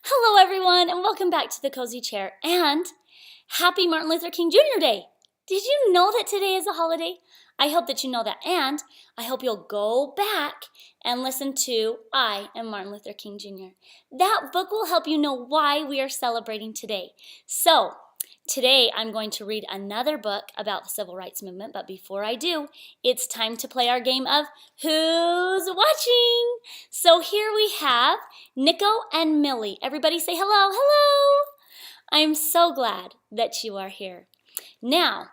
Hello everyone and welcome back to the Cozy Chair and happy Martin Luther King Jr. Day. Did you know that today is a holiday? I hope that you know that, and I hope you'll go back and listen to I Am Martin Luther King Jr. That book will help you know why we are celebrating today. So, today I'm going to read another book about the Civil Rights Movement, but before I do, it's time to play our game of Who's Watching? So here we have Nico and Millie. Everybody say hello, hello! I'm so glad that you are here. Now,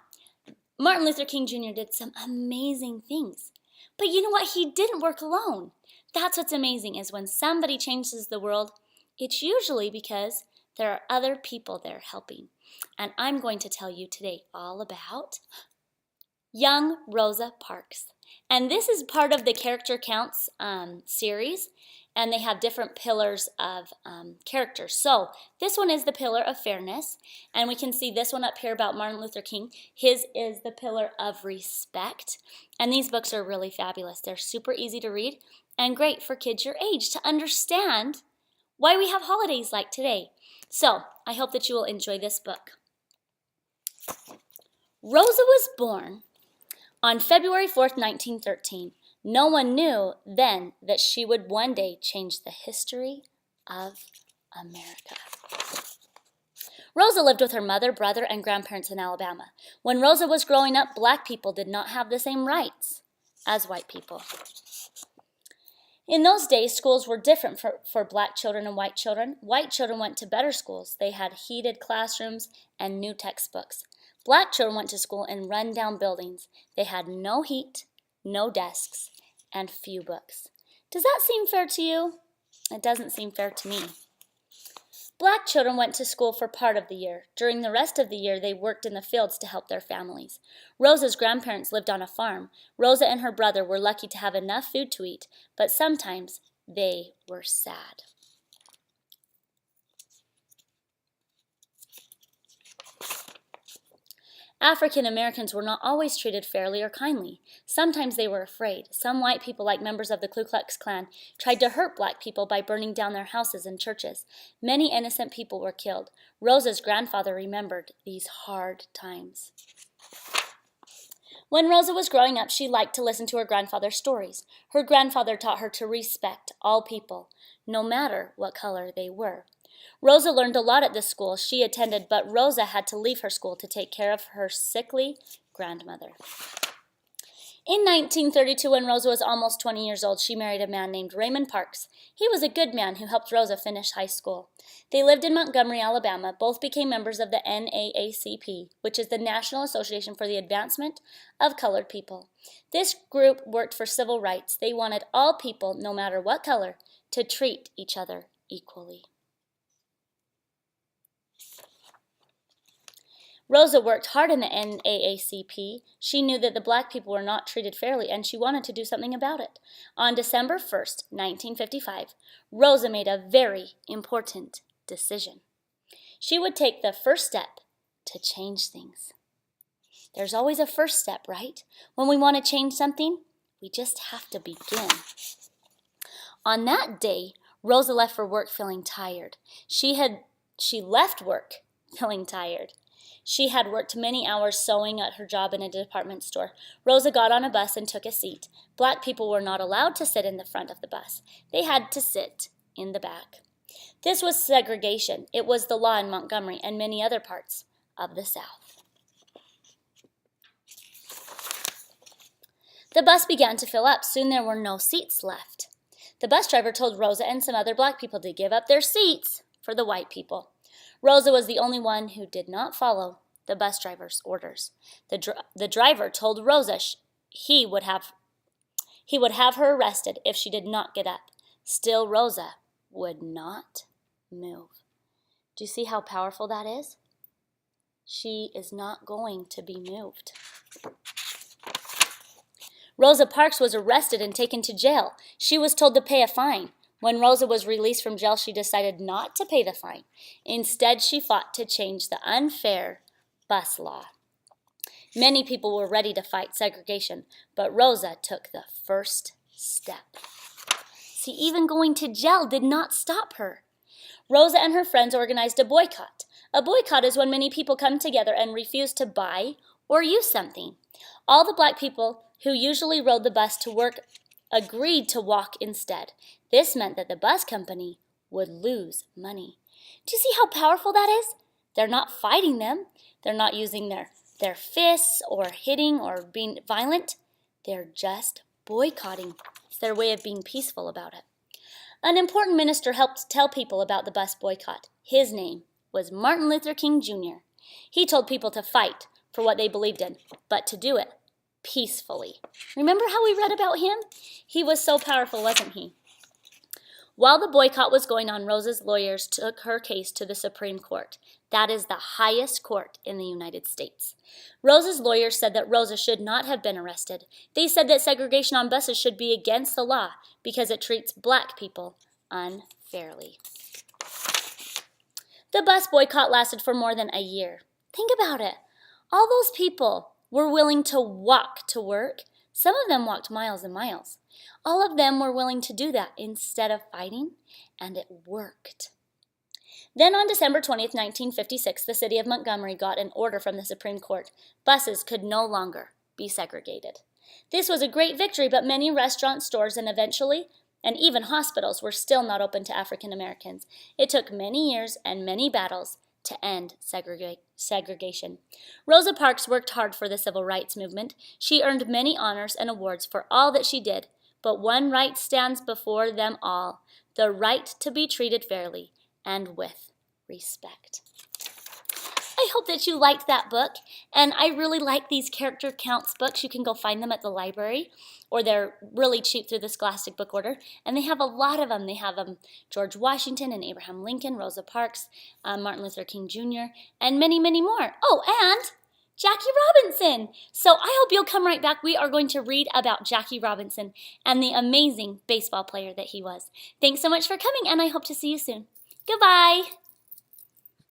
Martin Luther King Jr. did some amazing things. But you know what? He didn't work alone. That's what's amazing is when somebody changes the world, it's usually because there are other people there helping. And I'm going to tell you today all about young Rosa Parks. And this is part of the Character Counts series, and they have different pillars of characters. So this one is the pillar of fairness, and we can see this one up here about Martin Luther King. His is the pillar of respect, and these books are really fabulous. They're super easy to read and great for kids your age to understand why we have holidays like today. So I hope that you will enjoy this book. Rosa was born on February 4th, 1913. No one knew then that she would one day change the history of America. Rosa lived with her mother, brother, and grandparents in Alabama. When Rosa was growing up, black people did not have the same rights as white people. In those days, schools were different for black children and white children. White children went to better schools. They had heated classrooms and new textbooks. Black children went to school in run-down buildings. They had no heat, no desks, and few books. Does that seem fair to you? It doesn't seem fair to me. Black children went to school for part of the year. During the rest of the year, they worked in the fields to help their families. Rosa's grandparents lived on a farm. Rosa and her brother were lucky to have enough food to eat, but sometimes they were sad. African Americans were not always treated fairly or kindly. Sometimes they were afraid. Some white people, like members of the Ku Klux Klan, tried to hurt black people by burning down their houses and churches. Many innocent people were killed. Rosa's grandfather remembered these hard times. When Rosa was growing up, she liked to listen to her grandfather's stories. Her grandfather taught her to respect all people, no matter what color they were. Rosa learned a lot at this school she attended, but Rosa had to leave her school to take care of her sickly grandmother. In 1932, when Rosa was almost 20 years old, she married a man named Raymond Parks. He was a good man who helped Rosa finish high school. They lived in Montgomery, Alabama. Both became members of the NAACP, which is the National Association for the Advancement of Colored People. This group worked for civil rights. They wanted all people, no matter what color, to treat each other equally. Rosa worked hard in the NAACP. She knew that the black people were not treated fairly, and she wanted to do something about it. On December 1st, 1955, Rosa made a very important decision. She would take the first step to change things. There's always a first step, right? When we want to change something, we just have to begin. On that day, Rosa left for work feeling tired. She left work feeling tired. She had worked many hours sewing at her job in a department store. Rosa got on a bus and took a seat. Black people were not allowed to sit in the front of the bus. They had to sit in the back. This was segregation. It was the law in Montgomery and many other parts of the South. The bus began to fill up. Soon there were no seats left. The bus driver told Rosa and some other black people to give up their seats for the white people. Rosa was the only one who did not follow the bus driver's orders. The driver told Rosa he would have her arrested if she did not get up. Still, Rosa would not move. Do you see how powerful that is? She is not going to be moved. Rosa Parks was arrested and taken to jail. She was told to pay a fine. When Rosa was released from jail, she decided not to pay the fine. Instead, she fought to change the unfair bus law. Many people were ready to fight segregation, but Rosa took the first step. See, even going to jail did not stop her. Rosa and her friends organized a boycott. A boycott is when many people come together and refuse to buy or use something. All the black people who usually rode the bus to work agreed to walk instead. This meant that the bus company would lose money. Do you see how powerful that is? They're not fighting them. They're not using their fists or hitting or being violent. They're just boycotting. It's their way of being peaceful about it. An important minister helped tell people about the bus boycott. His name was Martin Luther King Jr. He told people to fight for what they believed in, but to do it peacefully. Remember how we read about him? He was so powerful, wasn't he? While the boycott was going on, Rosa's lawyers took her case to the Supreme Court. That is the highest court in the United States. Rosa's lawyers said that Rosa should not have been arrested. They said that segregation on buses should be against the law because it treats black people unfairly. The bus boycott lasted for more than a year. Think about it. All those people were willing to walk to work. Some of them walked miles and miles. All of them were willing to do that instead of fighting, and it worked. Then on December 20th, 1956, the city of Montgomery got an order from the Supreme Court. Buses could no longer be segregated. This was a great victory, but many restaurants, stores, and even hospitals were still not open to African Americans. It took many years and many battles to end segregation. Rosa Parks worked hard for the civil rights movement. She earned many honors and awards for all that she did, but one right stands before them all: the right to be treated fairly and with respect. I hope that you liked that book, and I really like these character counts books. You can go find them at the library, or they're really cheap through the Scholastic Book Order, and they have a lot of them. They have George Washington and Abraham Lincoln, Rosa Parks, Martin Luther King Jr., and many, many more. Oh, and Jackie Robinson. So I hope you'll come right back. We are going to read about Jackie Robinson and the amazing baseball player that he was. Thanks so much for coming, and I hope to see you soon. Goodbye.